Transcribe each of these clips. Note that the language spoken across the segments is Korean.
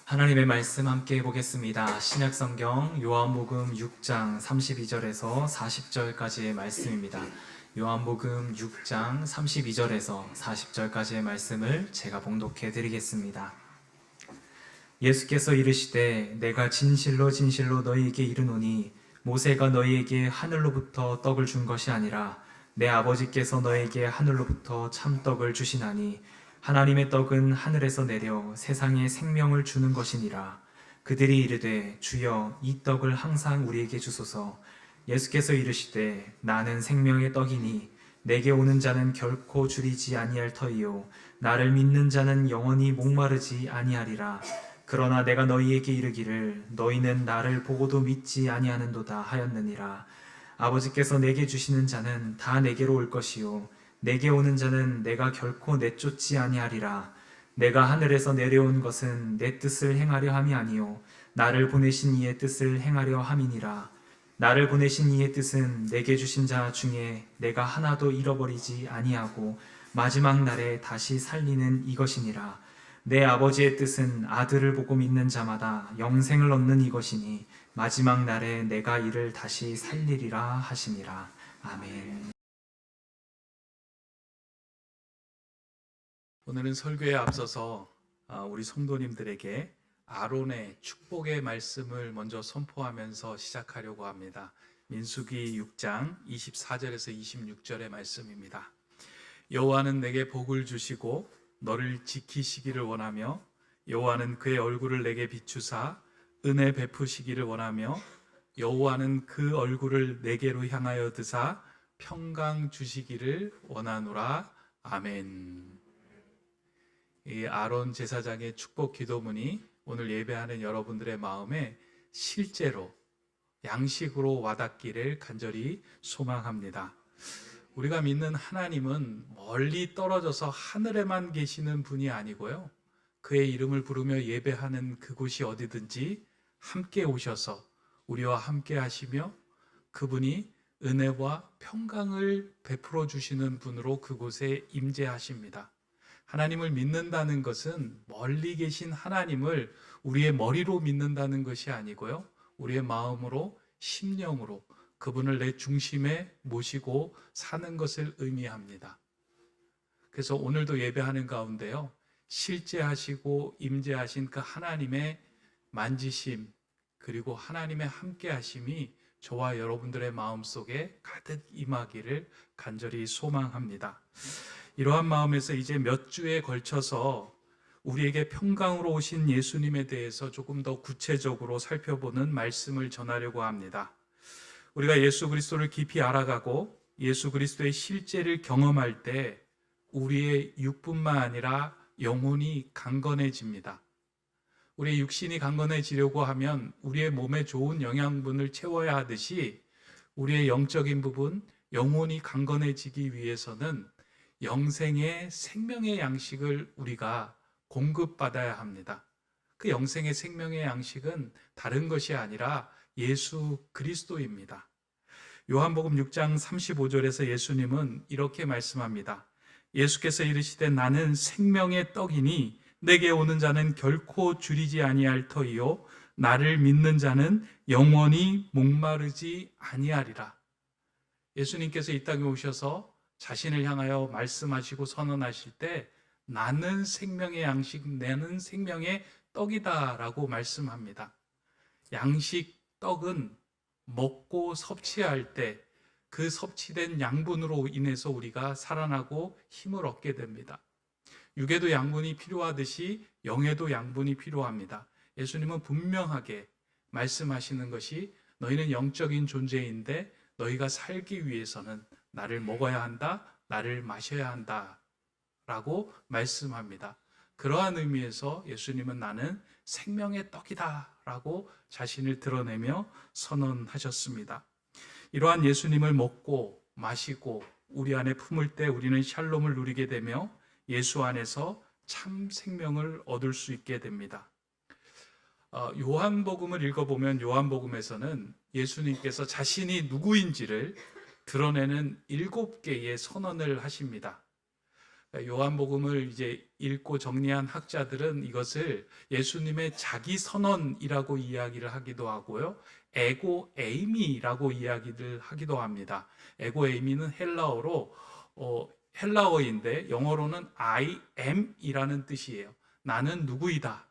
하나님의 말씀 함께 보겠습니다. 신약성경 요한복음 6장 32절에서 40절까지의 말씀입니다. 요한복음 6장 32절에서 40절까지의 말씀을 제가 봉독해 드리겠습니다. 예수께서 이르시되 내가 진실로 진실로 너희에게 이르노니 모세가 너희에게 하늘로부터 떡을 준 것이 아니라 내 아버지께서 너희에게 하늘로부터 참떡을 주시나니 하나님의 떡은 하늘에서 내려 세상에 생명을 주는 것이니라. 그들이 이르되 주여 이 떡을 항상 우리에게 주소서. 예수께서 이르시되 나는 생명의 떡이니 내게 오는 자는 결코 줄이지 아니할 터이요 나를 믿는 자는 영원히 목마르지 아니하리라. 그러나 내가 너희에게 이르기를 너희는 나를 보고도 믿지 아니하는도다 하였느니라. 아버지께서 내게 주시는 자는 다 내게로 올 것이요 내게 오는 자는 내가 결코 내쫓지 아니하리라. 내가 하늘에서 내려온 것은 내 뜻을 행하려 함이 아니요 나를 보내신 이의 뜻을 행하려 함이니라. 나를 보내신 이의 뜻은 내게 주신 자 중에 내가 하나도 잃어버리지 아니하고 마지막 날에 다시 살리는 이것이니라. 내 아버지의 뜻은 아들을 보고 믿는 자마다 영생을 얻는 이것이니 마지막 날에 내가 이를 다시 살리리라 하시니라. 아멘. 오늘은 설교에 앞서서 우리 성도님들에게 아론의 축복의 말씀을 먼저 선포하면서 시작하려고 합니다. 민수기 6장 24절에서 26절의 말씀입니다. 여호와는 내게 복을 주시고 너를 지키시기를 원하며 여호와는 그의 얼굴을 내게 비추사 은혜 베푸시기를 원하며 여호와는 그 얼굴을 내게로 향하여 드사 평강 주시기를 원하노라. 아멘. 이 아론 제사장의 축복 기도문이 오늘 예배하는 여러분들의 마음에 실제로 양식으로 와닿기를 간절히 소망합니다. 우리가 믿는 하나님은 멀리 떨어져서 하늘에만 계시는 분이 아니고요, 그의 이름을 부르며 예배하는 그곳이 어디든지 함께 오셔서 우리와 함께 하시며 그분이 은혜와 평강을 베풀어 주시는 분으로 그곳에 임재하십니다. 하나님을 믿는다는 것은 멀리 계신 하나님을 우리의 머리로 믿는다는 것이 아니고요, 우리의 마음으로, 심령으로 그분을 내 중심에 모시고 사는 것을 의미합니다. 그래서 오늘도 예배하는 가운데요, 실제하시고 임재하신 그 하나님의 만지심 그리고 하나님의 함께하심이 저와 여러분들의 마음속에 가득 임하기를 간절히 소망합니다. 이러한 마음에서 이제 몇 주에 걸쳐서 우리에게 평강으로 오신 예수님에 대해서 조금 더 구체적으로 살펴보는 말씀을 전하려고 합니다. 우리가 예수 그리스도를 깊이 알아가고 예수 그리스도의 실제를 경험할 때 우리의 육뿐만 아니라 영혼이 강건해집니다. 우리의 육신이 강건해지려고 하면 우리의 몸에 좋은 영양분을 채워야 하듯이 우리의 영적인 부분, 영혼이 강건해지기 위해서는 영생의 생명의 양식을 우리가 공급받아야 합니다. 그 영생의 생명의 양식은 다른 것이 아니라 예수 그리스도입니다. 요한복음 6장 35절에서 예수님은 이렇게 말씀합니다. 예수께서 이르시되 나는 생명의 떡이니 내게 오는 자는 결코 줄이지 아니할 터이요 나를 믿는 자는 영원히 목마르지 아니하리라. 예수님께서 이 땅에 오셔서 자신을 향하여 말씀하시고 선언하실 때 나는 생명의 양식, 나는 생명의 떡이다 라고 말씀합니다. 양식, 떡은 먹고 섭취할 때 그 섭취된 양분으로 인해서 우리가 살아나고 힘을 얻게 됩니다. 육에도 양분이 필요하듯이 영에도 양분이 필요합니다. 예수님은 분명하게 말씀하시는 것이 너희는 영적인 존재인데 너희가 살기 위해서는 나를 먹어야 한다, 나를 마셔야 한다 라고 말씀합니다. 그러한 의미에서 예수님은 나는 생명의 떡이다 라고 자신을 드러내며 선언하셨습니다. 이러한 예수님을 먹고 마시고 우리 안에 품을 때 우리는 샬롬을 누리게 되며 예수 안에서 참 생명을 얻을 수 있게 됩니다. 요한복음을 읽어보면 요한복음에서는 예수님께서 자신이 누구인지를 드러내는 7개의 선언을 하십니다. 요한복음을 이제 읽고 정리한 학자들은 이것을 예수님의 자기 선언이라고 이야기를 하기도 하고요. 에고 에이미라고 이야기를 하기도 합니다. 에고 에이미는 헬라어인데 영어로는 I am이라는 뜻이에요. 나는 누구이다.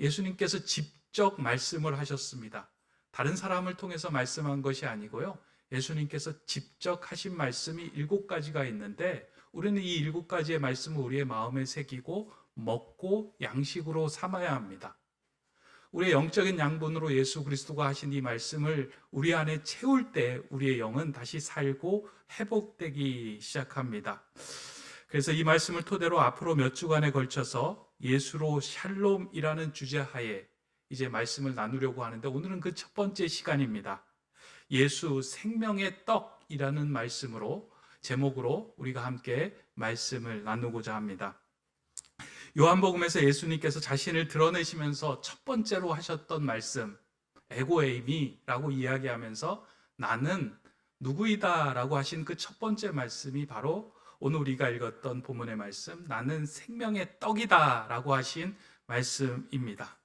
예수님께서 직접 말씀을 하셨습니다. 다른 사람을 통해서 말씀한 것이 아니고요. 예수님께서 직접 하신 말씀이 7가지가 있는데 우리는 이 7가지의 말씀을 우리의 마음에 새기고 먹고 양식으로 삼아야 합니다. 우리의 영적인 양분으로 예수 그리스도가 하신 이 말씀을 우리 안에 채울 때 우리의 영은 다시 살고 회복되기 시작합니다. 그래서 이 말씀을 토대로 앞으로 몇 주간에 걸쳐서 예수로 샬롬이라는 주제하에 이제 말씀을 나누려고 하는데 오늘은 그 첫 번째 시간입니다. 예수 생명의 떡이라는 말씀으로 제목으로 우리가 함께 말씀을 나누고자 합니다. 요한복음에서 예수님께서 자신을 드러내시면서 첫 번째로 하셨던 말씀, 에고에이미라고 이야기하면서 나는 누구이다 라고 하신 그 첫 번째 말씀이 바로 오늘 우리가 읽었던 본문의 말씀, 나는 생명의 떡이다 라고 하신 말씀입니다.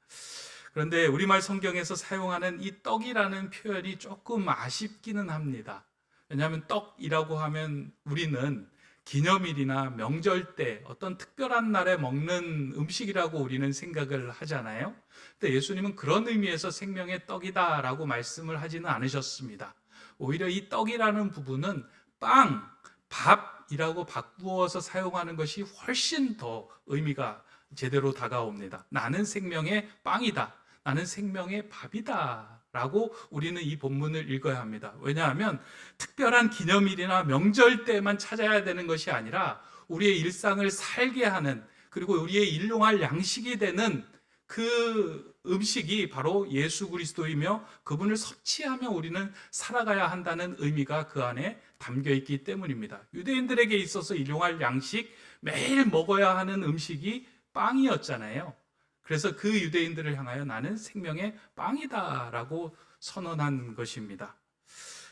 그런데 우리말 성경에서 사용하는 이 떡이라는 표현이 조금 아쉽기는 합니다. 왜냐하면 떡이라고 하면 우리는 기념일이나 명절 때 어떤 특별한 날에 먹는 음식이라고 우리는 생각을 하잖아요. 근데 예수님은 그런 의미에서 생명의 떡이다 라고 말씀을 하지는 않으셨습니다. 오히려 이 떡이라는 부분은 빵, 밥이라고 바꾸어서 사용하는 것이 훨씬 더 의미가 제대로 다가옵니다. 나는 생명의 빵이다. 나는 생명의 밥이다 라고 우리는 이 본문을 읽어야 합니다. 왜냐하면 특별한 기념일이나 명절 때만 찾아야 되는 것이 아니라 우리의 일상을 살게 하는, 그리고 우리의 일용할 양식이 되는 그 음식이 바로 예수 그리스도이며 그분을 섭취하며 우리는 살아가야 한다는 의미가 그 안에 담겨 있기 때문입니다. 유대인들에게 있어서 일용할 양식, 매일 먹어야 하는 음식이 빵이었잖아요. 그래서 그 유대인들을 향하여 나는 생명의 빵이다 라고 선언한 것입니다.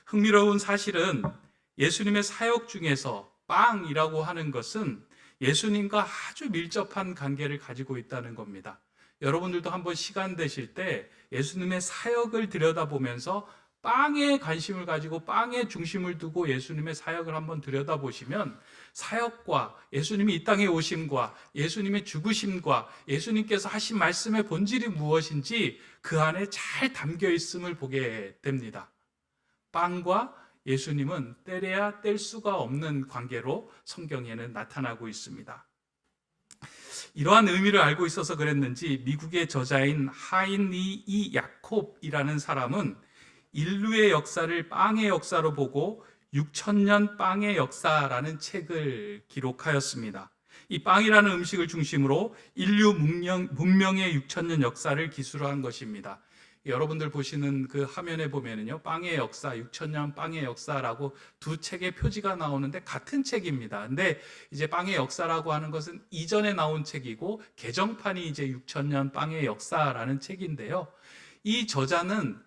흥미로운 사실은 예수님의 사역 중에서 빵이라고 하는 것은 예수님과 아주 밀접한 관계를 가지고 있다는 겁니다. 여러분들도 한번 시간 되실 때 예수님의 사역을 들여다보면서 빵에 관심을 가지고 빵에 중심을 두고 예수님의 사역을 한번 들여다보시면 사역과 예수님이 이 땅에 오심과 예수님의 죽으심과 예수님께서 하신 말씀의 본질이 무엇인지 그 안에 잘 담겨 있음을 보게 됩니다. 빵과 예수님은 떼려야 뗄 수가 없는 관계로 성경에는 나타나고 있습니다. 이러한 의미를 알고 있어서 그랬는지 미국의 저자인 하인리 야콥이라는 사람은 인류의 역사를 빵의 역사로 보고 6,000년 빵의 역사라는 책을 기록하였습니다. 이 빵이라는 음식을 중심으로 인류 문명의 6,000년 역사를 기술한 것입니다. 여러분들 보시는 그 화면에 보면은요, 빵의 역사, 6,000년 빵의 역사라고 두 책의 표지가 나오는데 같은 책입니다. 근데 이제 빵의 역사라고 하는 것은 이전에 나온 책이고 개정판이 이제 6,000년 빵의 역사라는 책인데요. 이 저자는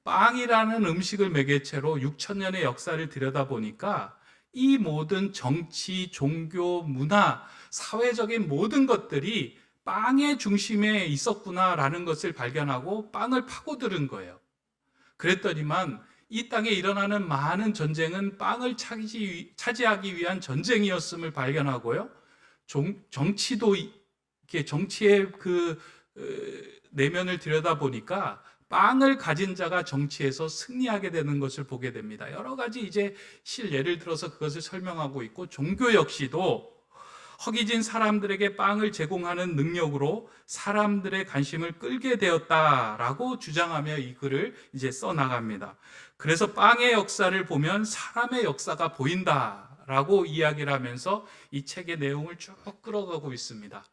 빵이라는 음식을 매개체로 6,000년의 역사를 들여다보니까 이 모든 정치, 종교, 문화, 사회적인 모든 것들이 빵의 중심에 있었구나라는 것을 발견하고 빵을 파고드는 거예요. 그랬더니만 이 땅에 일어나는 많은 전쟁은 빵을 차지하기 위한 전쟁이었음을 발견하고요. 정치도 이렇게 정치의 그 내면을 들여다보니까 빵을 가진 자가 정치에서 승리하게 되는 것을 보게 됩니다. 여러 가지 이제 예를 들어서 그것을 설명하고 있고, 종교 역시도 허기진 사람들에게 빵을 제공하는 능력으로 사람들의 관심을 끌게 되었다라고 주장하며 이 글을 이제 써나갑니다. 그래서 빵의 역사를 보면 사람의 역사가 보인다라고 이야기를 하면서 이 책의 내용을 쭉 끌어가고 있습니다.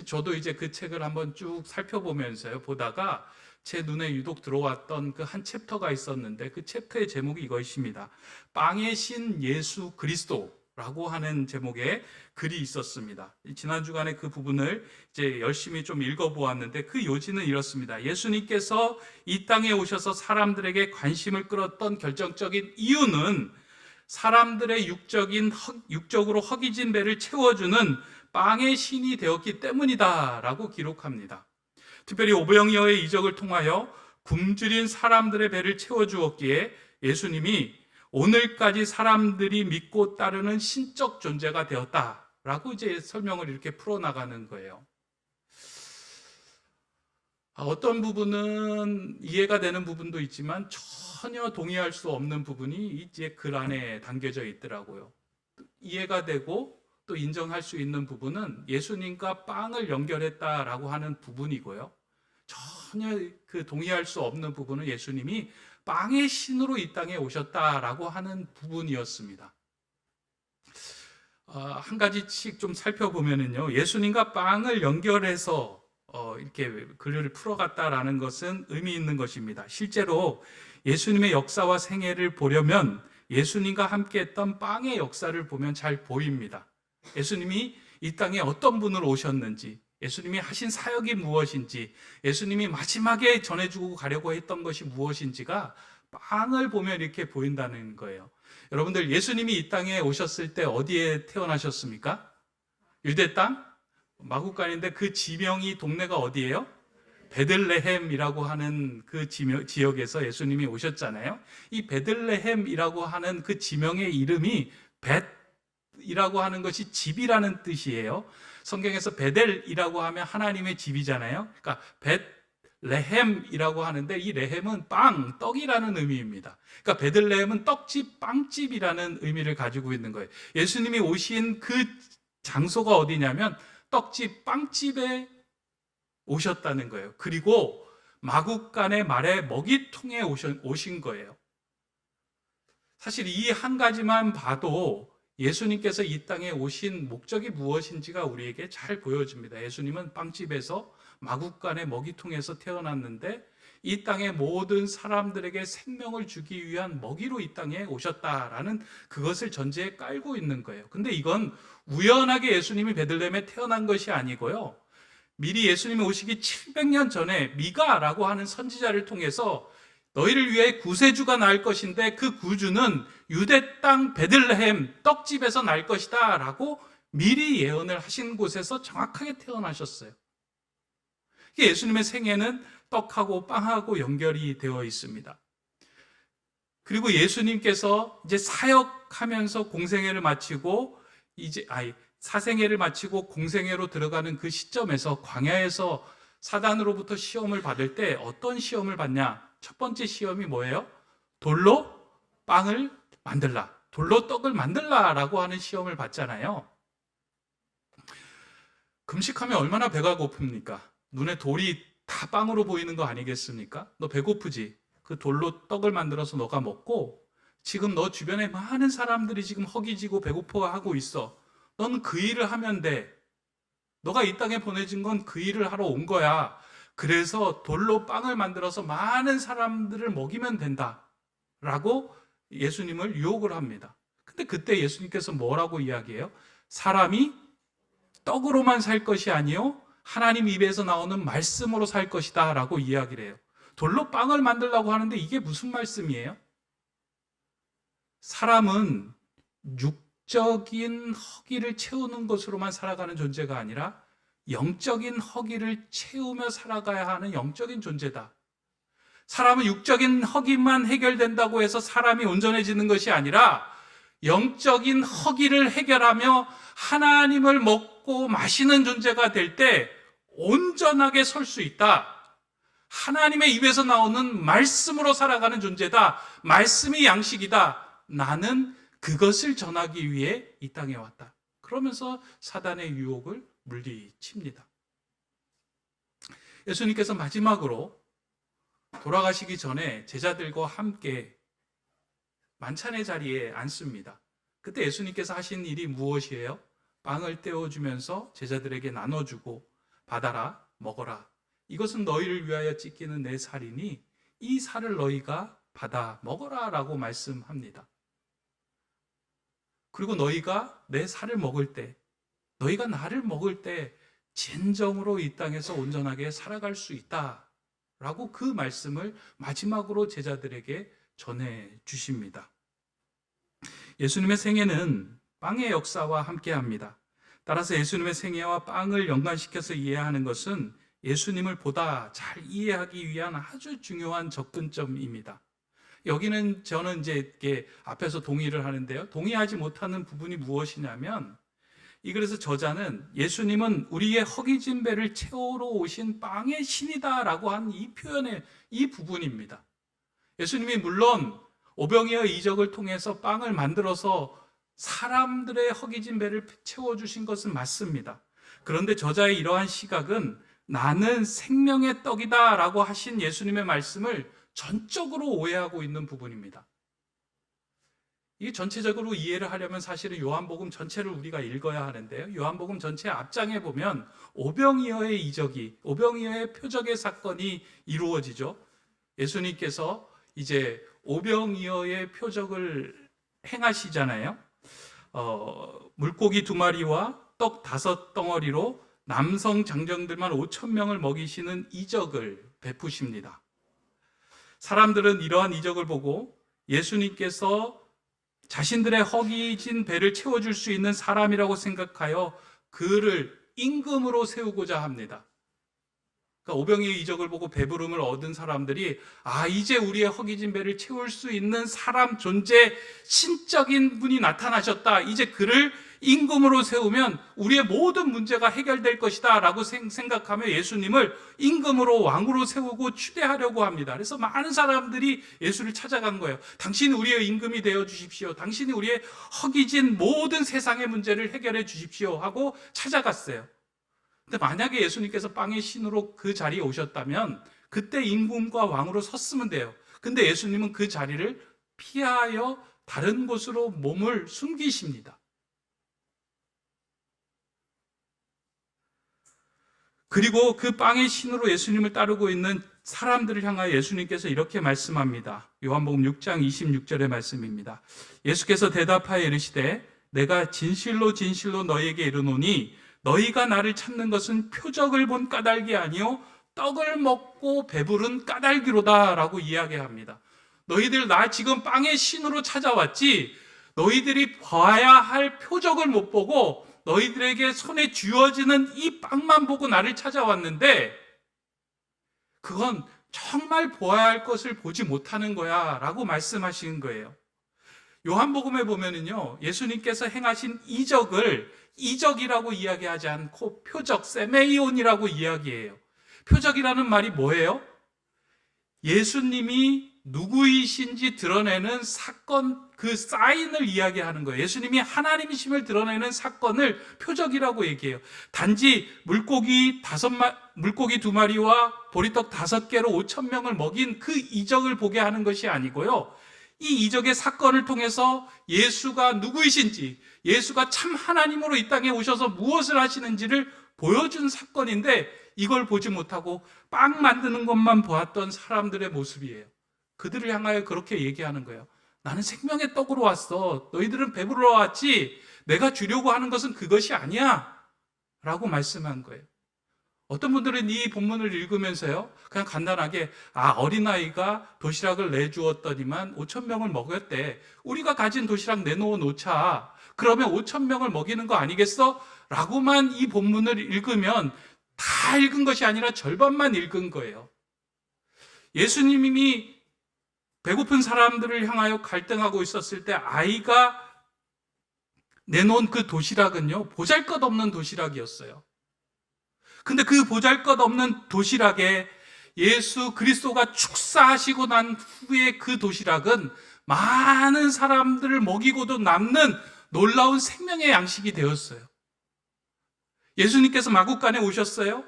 저도 이제 그 책을 한번 쭉 살펴보면서요, 보다가 제 눈에 유독 들어왔던 그 한 챕터가 있었는데 그 챕터의 제목이 이것입니다. 빵의 신 예수 그리스도라고 하는 제목의 글이 있었습니다. 지난 주간에 그 부분을 이제 열심히 좀 읽어보았는데 그 요지는 이렇습니다. 예수님께서 이 땅에 오셔서 사람들에게 관심을 끌었던 결정적인 이유는 사람들의 육적으로 허기진 배를 채워주는 빵의 신이 되었기 때문이다 라고 기록합니다. 특별히 오병이어의 이적을 통하여 굶주린 사람들의 배를 채워주었기에 예수님이 오늘까지 사람들이 믿고 따르는 신적 존재가 되었다라고 이제 설명을 이렇게 풀어나가는 거예요. 어떤 부분은 이해가 되는 부분도 있지만 전혀 동의할 수 없는 부분이 이제 글 안에 담겨져 있더라고요. 이해가 되고 또 인정할 수 있는 부분은 예수님과 빵을 연결했다라고 하는 부분이고요. 전혀 그 동의할 수 없는 부분은 예수님이 빵의 신으로 이 땅에 오셨다라고 하는 부분이었습니다. 한 가지씩 좀 살펴보면은요, 예수님과 빵을 연결해서 이렇게 글을 풀어갔다라는 것은 의미 있는 것입니다. 실제로 예수님의 역사와 생애를 보려면 예수님과 함께 했던 빵의 역사를 보면 잘 보입니다. 예수님이 이 땅에 어떤 분으로 오셨는지, 예수님이 하신 사역이 무엇인지, 예수님이 마지막에 전해주고 가려고 했던 것이 무엇인지가 빵을 보면 이렇게 보인다는 거예요. 여러분들, 예수님이 이 땅에 오셨을 때 어디에 태어나셨습니까? 유대 땅? 마구간인데 그 지명이 동네가 어디예요? 베들레헴이라고 하는 그 지역에서 예수님이 오셨잖아요. 이 베들레헴이라고 하는 그 지명의 이름이 벳이라고 하는 것이 집이라는 뜻이에요. 성경에서 베델이라고 하면 하나님의 집이잖아요. 그러니까 벳레헴이라고 하는데 이 레헴은 빵, 떡이라는 의미입니다. 그러니까 베들레헴은 떡집, 빵집이라는 의미를 가지고 있는 거예요. 예수님이 오신 그 장소가 어디냐면 떡집, 빵집에 오셨다는 거예요. 그리고 마구간의 말의 먹이통에 오신 거예요. 사실 이 한 가지만 봐도 예수님께서 이 땅에 오신 목적이 무엇인지가 우리에게 잘 보여집니다. 예수님은 빵집에서 마구간의 먹이통에서 태어났는데 이 땅의 모든 사람들에게 생명을 주기 위한 먹이로 이 땅에 오셨다라는 그것을 전제에 깔고 있는 거예요. 근데 이건 우연하게 예수님이 베들레헴에 태어난 것이 아니고요. 미리 예수님이 오시기 700년 전에 미가라고 하는 선지자를 통해서 너희를 위해 구세주가 날 것인데 그 구주는 유대 땅 베들레헴 떡집에서 날 것이다 라고 미리 예언을 하신 곳에서 정확하게 태어나셨어요. 예수님의 생애는 떡하고 빵하고 연결이 되어 있습니다. 그리고 예수님께서 이제 사역하면서 공생애를 마치고 사생애를 마치고 공생애로 들어가는 그 시점에서 광야에서 사단으로부터 시험을 받을 때 어떤 시험을 받냐? 첫 번째 시험이 뭐예요? 돌로 빵을 만들라, 돌로 떡을 만들라라고 하는 시험을 받잖아요. 금식하면 얼마나 배가 고픕니까? 눈에 돌이 다 빵으로 보이는 거 아니겠습니까? 너 배고프지? 그 돌로 떡을 만들어서 너가 먹고 지금 너 주변에 많은 사람들이 지금 허기지고 배고파하고 있어. 넌 그 일을 하면 돼. 너가 이 땅에 보내진 건 그 일을 하러 온 거야. 그래서 돌로 빵을 만들어서 많은 사람들을 먹이면 된다 라고 예수님을 유혹을 합니다. 근데 그때 예수님께서 뭐라고 이야기해요? 사람이 떡으로만 살 것이 아니요 하나님 입에서 나오는 말씀으로 살 것이다 라고 이야기를 해요. 돌로 빵을 만들려고 하는데 이게 무슨 말씀이에요? 사람은 육적인 허기를 채우는 것으로만 살아가는 존재가 아니라 영적인 허기를 채우며 살아가야 하는 영적인 존재다. 사람은 육적인 허기만 해결된다고 해서 사람이 온전해지는 것이 아니라 영적인 허기를 해결하며 하나님을 먹고 마시는 존재가 될 때 온전하게 설 수 있다. 하나님의 입에서 나오는 말씀으로 살아가는 존재다. 말씀이 양식이다. 나는 그것을 전하기 위해 이 땅에 왔다. 그러면서 사단의 유혹을 물리칩니다. 예수님께서 마지막으로 돌아가시기 전에 제자들과 함께 만찬의 자리에 앉습니다. 그때 예수님께서 하신 일이 무엇이에요? 빵을 떼어주면서 제자들에게 나눠주고 받아라, 먹어라. 이것은 너희를 위하여 찢기는 내 살이니 이 살을 너희가 받아 먹어라 라고 말씀합니다. 그리고 너희가 내 살을 먹을 때, 너희가 나를 먹을 때 진정으로 이 땅에서 온전하게 살아갈 수 있다 라고 그 말씀을 마지막으로 제자들에게 전해 주십니다. 예수님의 생애는 빵의 역사와 함께합니다. 따라서 예수님의 생애와 빵을 연관시켜서 이해하는 것은 예수님을 보다 잘 이해하기 위한 아주 중요한 접근점입니다. 여기는 저는 이제 이렇게 앞에서 동의를 하는데요. 동의하지 못하는 부분이 무엇이냐면, 이 글에서 저자는 예수님은 우리의 허기진 배를 채우러 오신 빵의 신이다라고 한 이 표현의 이 부분입니다. 예수님이 물론 오병이어의 이적을 통해서 빵을 만들어서 사람들의 허기진 배를 채워주신 것은 맞습니다. 그런데 저자의 이러한 시각은 나는 생명의 떡이다 라고 하신 예수님의 말씀을 전적으로 오해하고 있는 부분입니다. 이게 전체적으로 이해를 하려면 사실은 요한복음 전체를 우리가 읽어야 하는데요. 요한복음 전체 앞장에 보면 오병이어의 이적이, 오병이어의 표적의 사건이 이루어지죠. 예수님께서 이제 오병이어의 표적을 행하시잖아요. 물고기 2마리와 떡 5덩어리로 남성 장정들만 5,000명을 먹이시는 이적을 베푸십니다. 사람들은 이러한 이적을 보고 예수님께서 자신들의 허기진 배를 채워줄 수 있는 사람이라고 생각하여 그를 임금으로 세우고자 합니다. 그러니까 오병이의 이적을 보고 배부름을 얻은 사람들이 이제 우리의 허기진 배를 채울 수 있는 사람 존재, 신적인 분이 나타나셨다. 이제 그를 임금으로 세우면 우리의 모든 문제가 해결될 것이다 라고 생각하며 예수님을 임금으로 왕으로 세우고 추대하려고 합니다. 그래서 많은 사람들이 예수를 찾아간 거예요. 당신이 우리의 임금이 되어 주십시오. 당신이 우리의 허기진 모든 세상의 문제를 해결해 주십시오 하고 찾아갔어요. 근데 만약에 예수님께서 빵의 신으로 그 자리에 오셨다면 그때 임금과 왕으로 섰으면 돼요. 근데 예수님은 그 자리를 피하여 다른 곳으로 몸을 숨기십니다. 그리고 그 빵의 신으로 예수님을 따르고 있는 사람들을 향하여 예수님께서 이렇게 말씀합니다. 요한복음 6장 26절의 말씀입니다. 예수께서 대답하여 이르시되 내가 진실로 진실로 너희에게 이르노니 너희가 나를 찾는 것은 표적을 본 까닭이 아니요 떡을 먹고 배부른 까닭이로다 라고 이야기합니다. 너희들 나 지금 빵의 신으로 찾아왔지 너희들이 봐야 할 표적을 못 보고 너희들에게 손에 쥐어지는 이 빵만 보고 나를 찾아왔는데 그건 정말 보아야 할 것을 보지 못하는 거야 라고 말씀하시는 거예요. 요한복음에 보면은요, 예수님께서 행하신 이적을 이적이라고 이야기하지 않고 표적, 세메이온이라고 이야기해요. 표적이라는 말이 뭐예요? 예수님이 누구이신지 드러내는 사건, 그 사인을 이야기하는 거예요. 예수님이 하나님이심을 드러내는 사건을 표적이라고 얘기해요. 단지 물고기 2마리와 보리떡 5개로 5,000명을 먹인 그 이적을 보게 하는 것이 아니고요. 이 이적의 사건을 통해서 예수가 누구이신지, 예수가 참 하나님으로 이 땅에 오셔서 무엇을 하시는지를 보여준 사건인데 이걸 보지 못하고 빵 만드는 것만 보았던 사람들의 모습이에요. 그들을 향하여 그렇게 얘기하는 거예요. 나는 생명의 떡으로 왔어. 너희들은 배부르러 왔지. 내가 주려고 하는 것은 그것이 아니야. 라고 말씀한 거예요. 어떤 분들은 이 본문을 읽으면서요, 그냥 간단하게, 어린아이가 도시락을 내주었더니만 5,000명을 먹였대. 우리가 가진 도시락 내놓아 놓자. 그러면 5,000명을 먹이는 거 아니겠어? 라고만 이 본문을 읽으면 다 읽은 것이 아니라 절반만 읽은 거예요. 예수님이 배고픈 사람들을 향하여 갈등하고 있었을 때 아이가 내놓은 그 도시락은요, 보잘것없는 도시락이었어요. 근데 그 보잘것없는 도시락에 예수 그리스도가 축사하시고 난 후에 그 도시락은 많은 사람들을 먹이고도 남는 놀라운 생명의 양식이 되었어요. 예수님께서 마구간에 오셨어요.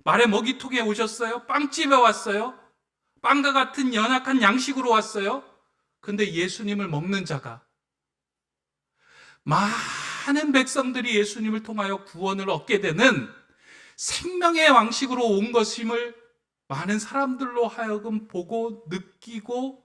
말의 먹이통에 오셨어요. 빵집에 왔어요. 빵과 같은 연약한 양식으로 왔어요. 근데 예수님을 먹는 자가, 많은 백성들이 예수님을 통하여 구원을 얻게 되는 생명의 왕식으로 온 것임을 많은 사람들로 하여금 보고 느끼고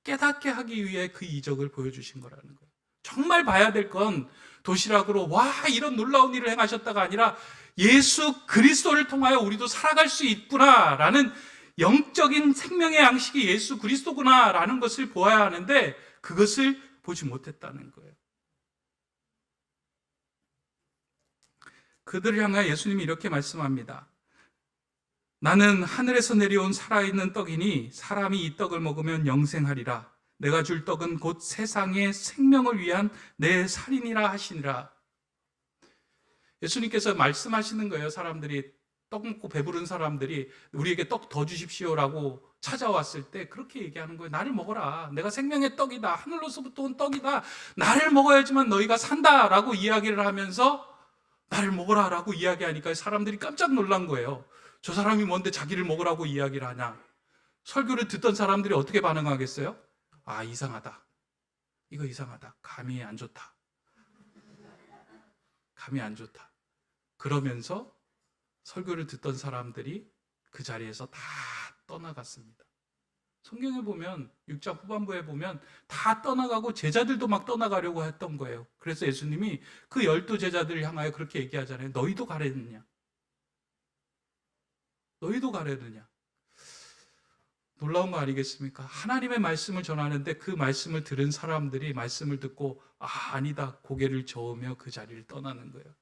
깨닫게 하기 위해 그 이적을 보여주신 거라는 거예요. 정말 봐야 될 건 도시락으로 이런 놀라운 일을 행하셨다가 아니라 예수 그리스도를 통하여 우리도 살아갈 수 있구나라는 영적인 생명의 양식이 예수 그리스도구나라는 것을 보아야 하는데 그것을 보지 못했다는 거예요. 그들을 향하여 예수님이 이렇게 말씀합니다. 나는 하늘에서 내려온 살아있는 떡이니 사람이 이 떡을 먹으면 영생하리라. 내가 줄 떡은 곧 세상의 생명을 위한 내 살이니라 하시니라. 예수님께서 말씀하시는 거예요. 사람들이 떡 먹고 배부른 사람들이 우리에게 떡 더 주십시오라고 찾아왔을 때 그렇게 얘기하는 거예요. 나를 먹어라. 내가 생명의 떡이다. 하늘로서부터 온 떡이다. 나를 먹어야지만 너희가 산다라고 이야기를 하면서 나를 먹어라 라고 이야기하니까 사람들이 깜짝 놀란 거예요. 저 사람이 뭔데 자기를 먹으라고 이야기를 하냐. 설교를 듣던 사람들이 어떻게 반응하겠어요? 아, 이상하다. 이거 이상하다. 감이 안 좋다. 감이 안 좋다. 그러면서 설교를 듣던 사람들이 그 자리에서 다 떠나갔습니다. 성경에 보면 6장 후반부에 보면 다 떠나가고 제자들도 막 떠나가려고 했던 거예요. 그래서 예수님이 그 12 제자들을 향하여 그렇게 얘기하잖아요. 너희도 가려느냐? 너희도 가려느냐? 놀라운 거 아니겠습니까? 하나님의 말씀을 전하는데 그 말씀을 들은 사람들이 말씀을 듣고 아니다 고개를 저으며 그 자리를 떠나는 거예요.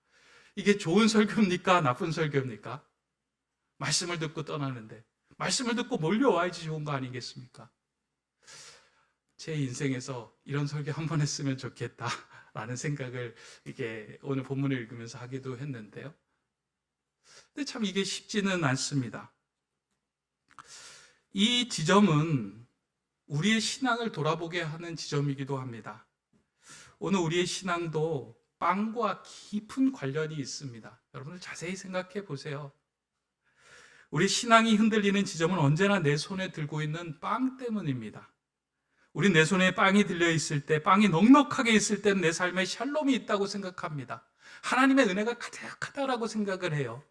이게 좋은 설교입니까? 나쁜 설교입니까? 말씀을 듣고 떠나는데 말씀을 듣고 몰려와야지 좋은 거 아니겠습니까? 제 인생에서 이런 설교 한 번 했으면 좋겠다라는 생각을 이게 오늘 본문을 읽으면서 하기도 했는데요. 근데 참 이게 쉽지는 않습니다. 이 지점은 우리의 신앙을 돌아보게 하는 지점이기도 합니다. 오늘 우리의 신앙도 빵과 깊은 관련이 있습니다. 여러분들 자세히 생각해 보세요. 우리 신앙이 흔들리는 지점은 언제나 내 손에 들고 있는 빵 때문입니다. 우리 내 손에 빵이 들려있을 때, 빵이 넉넉하게 있을 때는 내 삶에 샬롬이 있다고 생각합니다. 하나님의 은혜가 가득하다라고 생각을 해요.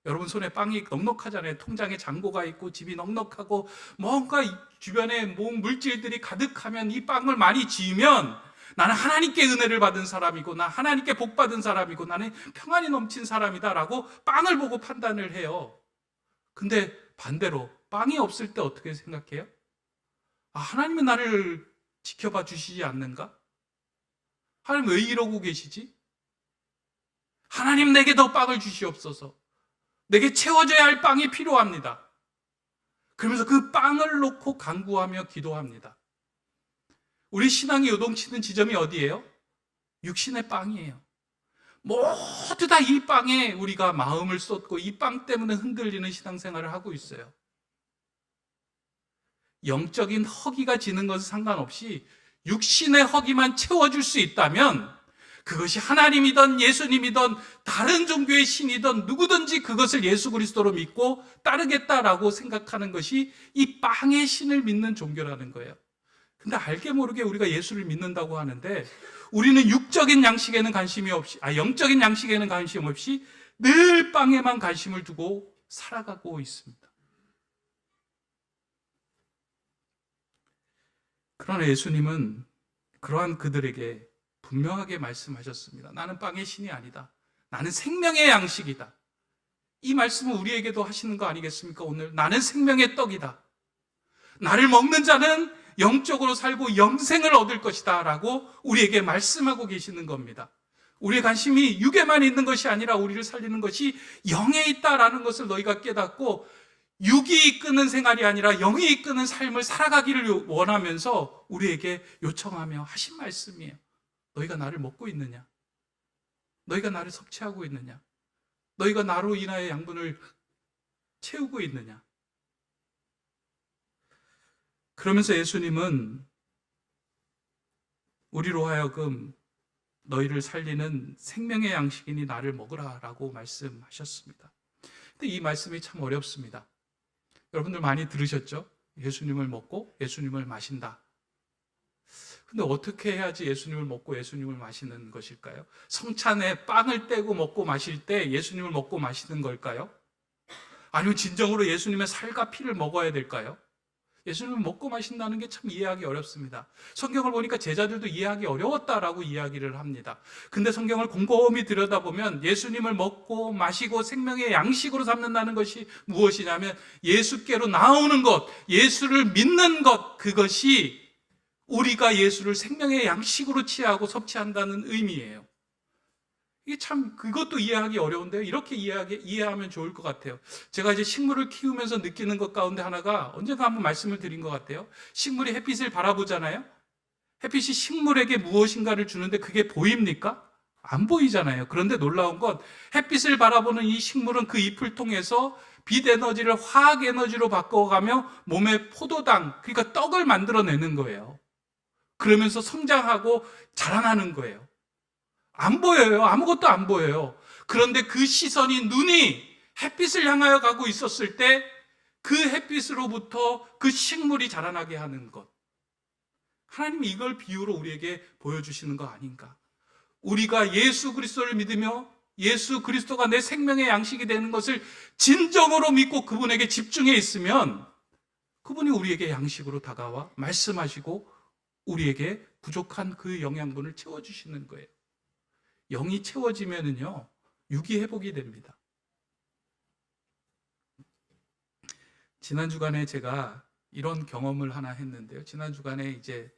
여러분 손에 빵이 넉넉하잖아요. 통장에 잔고가 있고 집이 넉넉하고 뭔가 주변에 물질들이 가득하면 이 빵을 많이 지으면 나는 하나님께 은혜를 받은 사람이고 나 하나님께 복 받은 사람이고 나는 평안이 넘친 사람이다라고 빵을 보고 판단을 해요. 근데 반대로 빵이 없을 때 어떻게 생각해요? 아, 하나님은 나를 지켜봐 주시지 않는가? 하나님 왜 이러고 계시지? 하나님 내게 더 빵을 주시옵소서. 내게 채워져야 할 빵이 필요합니다. 그러면서 그 빵을 놓고 간구하며 기도합니다. 우리 신앙이 요동치는 지점이 어디예요? 육신의 빵이에요. 모두 다 이 빵에 우리가 마음을 쏟고 이 빵 때문에 흔들리는 신앙생활을 하고 있어요. 영적인 허기가 지는 것은 상관없이 육신의 허기만 채워줄 수 있다면 그것이 하나님이든 예수님이든 다른 종교의 신이든 누구든지 그것을 예수 그리스도로 믿고 따르겠다라고 생각하는 것이 이 빵의 신을 믿는 종교라는 거예요. 근데 알게 모르게 우리가 예수를 믿는다고 하는데 우리는 영적인 양식에는 관심 없이 늘 빵에만 관심을 두고 살아가고 있습니다. 그러나 예수님은 그러한 그들에게 분명하게 말씀하셨습니다. 나는 빵의 신이 아니다. 나는 생명의 양식이다. 이 말씀은 우리에게도 하시는 거 아니겠습니까? 오늘 나는 생명의 떡이다. 나를 먹는 자는 영적으로 살고 영생을 얻을 것이다 라고 우리에게 말씀하고 계시는 겁니다. 우리의 관심이 육에만 있는 것이 아니라 우리를 살리는 것이 영에 있다라는 것을 너희가 깨닫고 육이 이끄는 생활이 아니라 영이 이끄는 삶을 살아가기를 원하면서 우리에게 요청하며 하신 말씀이에요. 너희가 나를 먹고 있느냐? 너희가 나를 섭취하고 있느냐? 너희가 나로 인하여 양분을 채우고 있느냐? 그러면서 예수님은 우리로 하여금 너희를 살리는 생명의 양식이니 나를 먹으라 라고 말씀하셨습니다. 근데 이 말씀이 참 어렵습니다. 여러분들 많이 들으셨죠? 예수님을 먹고 예수님을 마신다. 근데 어떻게 해야지 예수님을 먹고 예수님을 마시는 것일까요? 성찬에 빵을 떼고 먹고 마실 때 예수님을 먹고 마시는 걸까요? 아니면 진정으로 예수님의 살과 피를 먹어야 될까요? 예수님을 먹고 마신다는 게 참 이해하기 어렵습니다. 성경을 보니까 제자들도 이해하기 어려웠다라고 이야기를 합니다. 근데 성경을 곰곰이 들여다보면 예수님을 먹고 마시고 생명의 양식으로 삼는다는 것이 무엇이냐면 예수께로 나오는 것, 예수를 믿는 것, 그것이 우리가 예수를 생명의 양식으로 취하고 섭취한다는 의미예요. 이게 참 그것도 이해하기 어려운데요. 이렇게 이해하면 좋을 것 같아요. 제가 이제 식물을 키우면서 느끼는 것 가운데 하나가 언젠가 한번 말씀을 드린 것 같아요. 식물이 햇빛을 바라보잖아요. 햇빛이 식물에게 무엇인가를 주는데 그게 보입니까? 안 보이잖아요. 그런데 놀라운 건 햇빛을 바라보는 이 식물은 그 잎을 통해서 빛 에너지를 화학 에너지로 바꿔가며 몸에 포도당, 그러니까 떡을 만들어내는 거예요. 그러면서 성장하고 자라나는 거예요. 안 보여요. 아무것도 안 보여요. 그런데 그 시선이, 눈이 햇빛을 향하여 가고 있었을 때 그 햇빛으로부터 그 식물이 자라나게 하는 것. 하나님이 이걸 비유로 우리에게 보여주시는 거 아닌가. 우리가 예수 그리스도를 믿으며 예수 그리스도가 내 생명의 양식이 되는 것을 진정으로 믿고 그분에게 집중해 있으면 그분이 우리에게 양식으로 다가와 말씀하시고 우리에게 부족한 그 영양분을 채워주시는 거예요. 영이 채워지면은요, 육이 회복이 됩니다. 지난 주간에 제가 이런 경험을 하나 했는데요. 지난 주간에 이제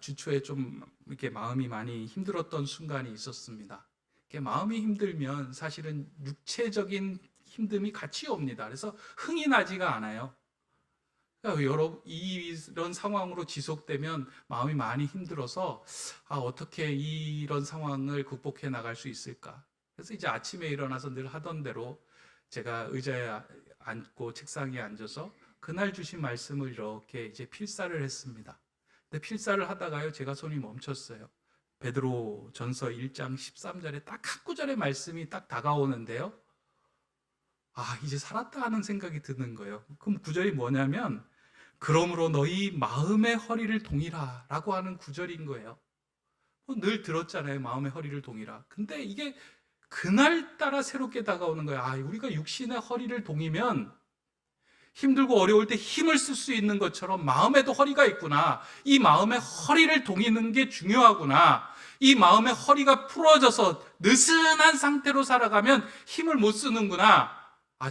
주초에 좀 이렇게 마음이 많이 힘들었던 순간이 있었습니다. 마음이 힘들면 사실은 육체적인 힘듦이 같이 옵니다. 그래서 흥이 나지가 않아요. 이런 상황으로 지속되면 마음이 많이 힘들어서 어떻게 이런 상황을 극복해 나갈 수 있을까? 그래서 이제 아침에 일어나서 늘 하던 대로 제가 의자에 앉고 책상에 앉아서 그날 주신 말씀을 이렇게 이제 필사를 했습니다. 근데 필사를 하다가요, 제가 손이 멈췄어요. 베드로 전서 1장 13절에 딱 한 구절의 말씀이 딱 다가오는데요. 이제 살았다 하는 생각이 드는 거예요. 그럼 구절이 뭐냐면, 그러므로 너희 마음의 허리를 동이라 라고 하는 구절인 거예요. 늘 들었잖아요. 마음의 허리를 동이라. 근데 이게 그날따라 새롭게 다가오는 거예요. 우리가 육신의 허리를 동이면 힘들고 어려울 때 힘을 쓸 수 있는 것처럼 마음에도 허리가 있구나. 이 마음의 허리를 동이는 게 중요하구나. 이 마음의 허리가 풀어져서 느슨한 상태로 살아가면 힘을 못 쓰는구나.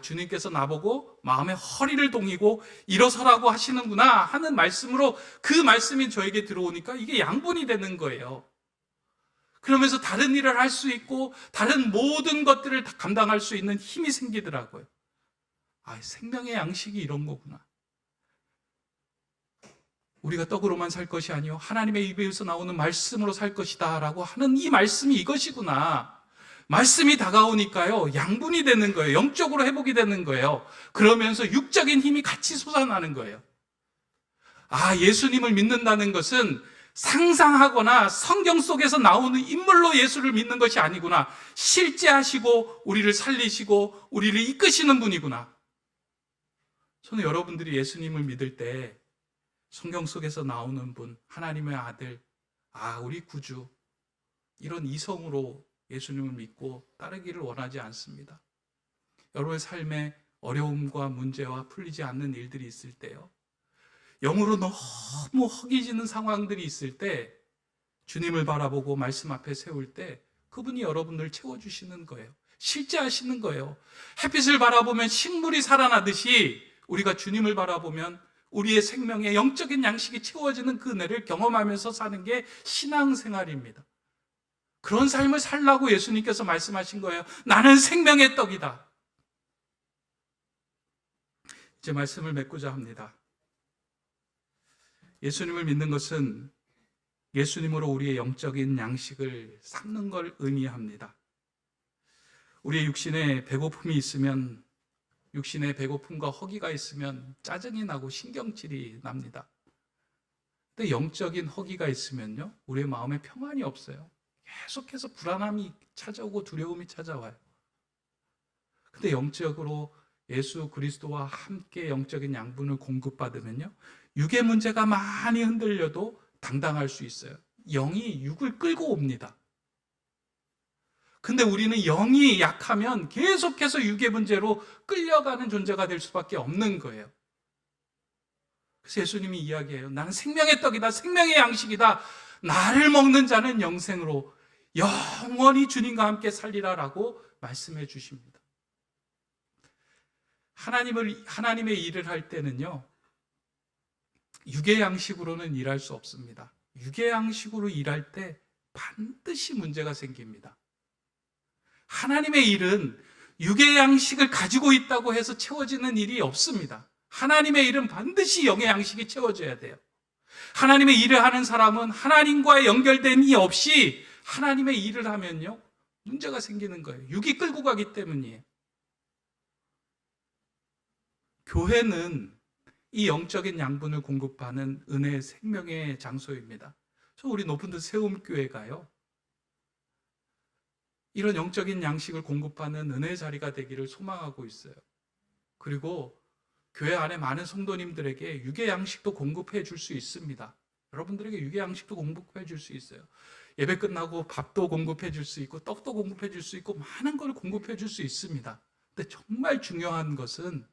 주님께서 나보고 마음의 허리를 동이고 일어서라고 하시는구나 하는 말씀으로 그 말씀이 저에게 들어오니까 이게 양분이 되는 거예요. 그러면서 다른 일을 할 수 있고 다른 모든 것들을 다 감당할 수 있는 힘이 생기더라고요. 생명의 양식이 이런 거구나. 우리가 떡으로만 살 것이 아니요 하나님의 입에서 나오는 말씀으로 살 것이다 라고 하는 이 말씀이 이것이구나. 말씀이 다가오니까요, 양분이 되는 거예요. 영적으로 회복이 되는 거예요. 그러면서 육적인 힘이 같이 솟아나는 거예요. 예수님을 믿는다는 것은 상상하거나 성경 속에서 나오는 인물로 예수를 믿는 것이 아니구나. 실제 하시고 우리를 살리시고 우리를 이끄시는 분이구나. 저는 여러분들이 예수님을 믿을 때 성경 속에서 나오는 분, 하나님의 아들, 우리 구주, 이런 이성으로 예수님을 믿고 따르기를 원하지 않습니다. 여러분의 삶에 어려움과 문제와 풀리지 않는 일들이 있을 때요, 영으로 너무 허기지는 상황들이 있을 때 주님을 바라보고 말씀 앞에 세울 때 그분이 여러분을 채워주시는 거예요. 실제 하시는 거예요. 햇빛을 바라보면 식물이 살아나듯이 우리가 주님을 바라보면 우리의 생명에 영적인 양식이 채워지는 그 은혜를 경험하면서 사는 게 신앙생활입니다. 그런 삶을 살라고 예수님께서 말씀하신 거예요. 나는 생명의 떡이다. 이제 말씀을 맺고자 합니다. 예수님을 믿는 것은 예수님으로 우리의 영적인 양식을 삼는 걸 의미합니다. 우리의 육신에 배고픔이 있으면, 육신에 배고픔과 허기가 있으면 짜증이 나고 신경질이 납니다. 근데 영적인 허기가 있으면요, 우리의 마음에 평안이 없어요. 계속해서 불안함이 찾아오고 두려움이 찾아와요. 근데 영적으로 예수 그리스도와 함께 영적인 양분을 공급받으면요, 육의 문제가 많이 흔들려도 당당할 수 있어요. 영이 육을 끌고 옵니다. 근데 우리는 영이 약하면 계속해서 육의 문제로 끌려가는 존재가 될 수밖에 없는 거예요. 그래서 예수님이 이야기해요. 나는 생명의 떡이다. 생명의 양식이다. 나를 먹는 자는 영생으로 영원히 주님과 함께 살리라라고 말씀해 주십니다. 하나님의 일을 할 때는요, 육의 양식으로는 일할 수 없습니다. 육의 양식으로 일할 때 반드시 문제가 생깁니다. 하나님의 일은 육의 양식을 가지고 있다고 해서 채워지는 일이 없습니다. 하나님의 일은 반드시 영의 양식이 채워져야 돼요. 하나님의 일을 하는 사람은 하나님과의 연결된 이 없이 하나님의 일을 하면요, 문제가 생기는 거예요. 육이 끌고 가기 때문이에요. 교회는 이 영적인 양분을 공급하는 은혜의 생명의 장소입니다. 우리 높은 데 세움교회가요, 이런 영적인 양식을 공급하는 은혜의 자리가 되기를 소망하고 있어요. 그리고 교회 안에 많은 성도님들에게 육의 양식도 공급해 줄 수 있습니다. 여러분들에게 육의 양식도 공급해 줄 수 있어요. 예배 끝나고 밥도 공급해 줄 수 있고 떡도 공급해 줄 수 있고 많은 걸 공급해 줄 수 있습니다. 근데 정말 중요한 것은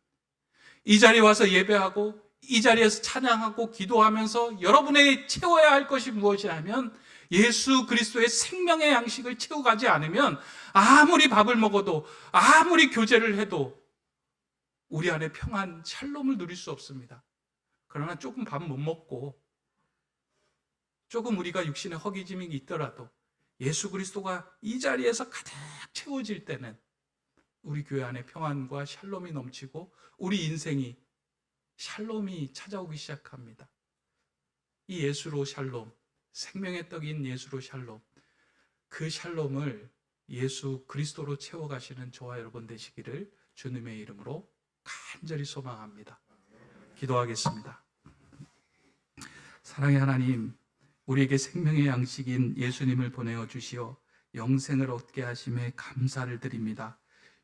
이 자리에 와서 예배하고 이 자리에서 찬양하고 기도하면서 여러분의 채워야 할 것이 무엇이냐면 예수 그리스도의 생명의 양식을 채워가지 않으면 아무리 밥을 먹어도 아무리 교제를 해도 우리 안에 평안, 샬롬을 누릴 수 없습니다. 그러나 조금 밥 못 먹고 조금 우리가 육신의 허기짐이 있더라도 예수 그리스도가 이 자리에서 가득 채워질 때는 우리 교회 안에 평안과 샬롬이 넘치고 우리 인생이 샬롬이 찾아오기 시작합니다. 이 예수로 샬롬, 생명의 떡인 예수로 샬롬, 그 샬롬을 예수 그리스도로 채워가시는 저와 여러분 되시기를 주님의 이름으로 간절히 소망합니다. 기도하겠습니다. 사랑의 하나님, 우리에게 생명의 양식인 예수님을 보내어 주시어 영생을 얻게 하심에 감사를 드립니다.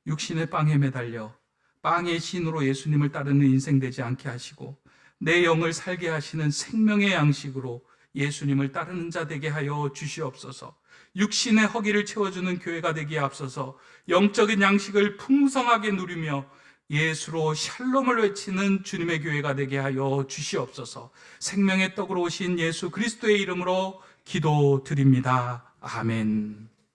육신의 빵에 매달려 빵의 신으로 예수님을 따르는 인생 되지 않게 하시고 내 영을 살게 하시는 생명의 양식으로 예수님을 따르는 자 되게 하여 주시옵소서. 육신의 허기를 채워주는 교회가 되기에 앞서서 영적인 양식을 풍성하게 누리며 예수로 샬롬을 외치는 주님의 교회가 되게 하여 주시옵소서. 생명의 떡으로 오신 예수 그리스도의 이름으로 기도드립니다. 아멘.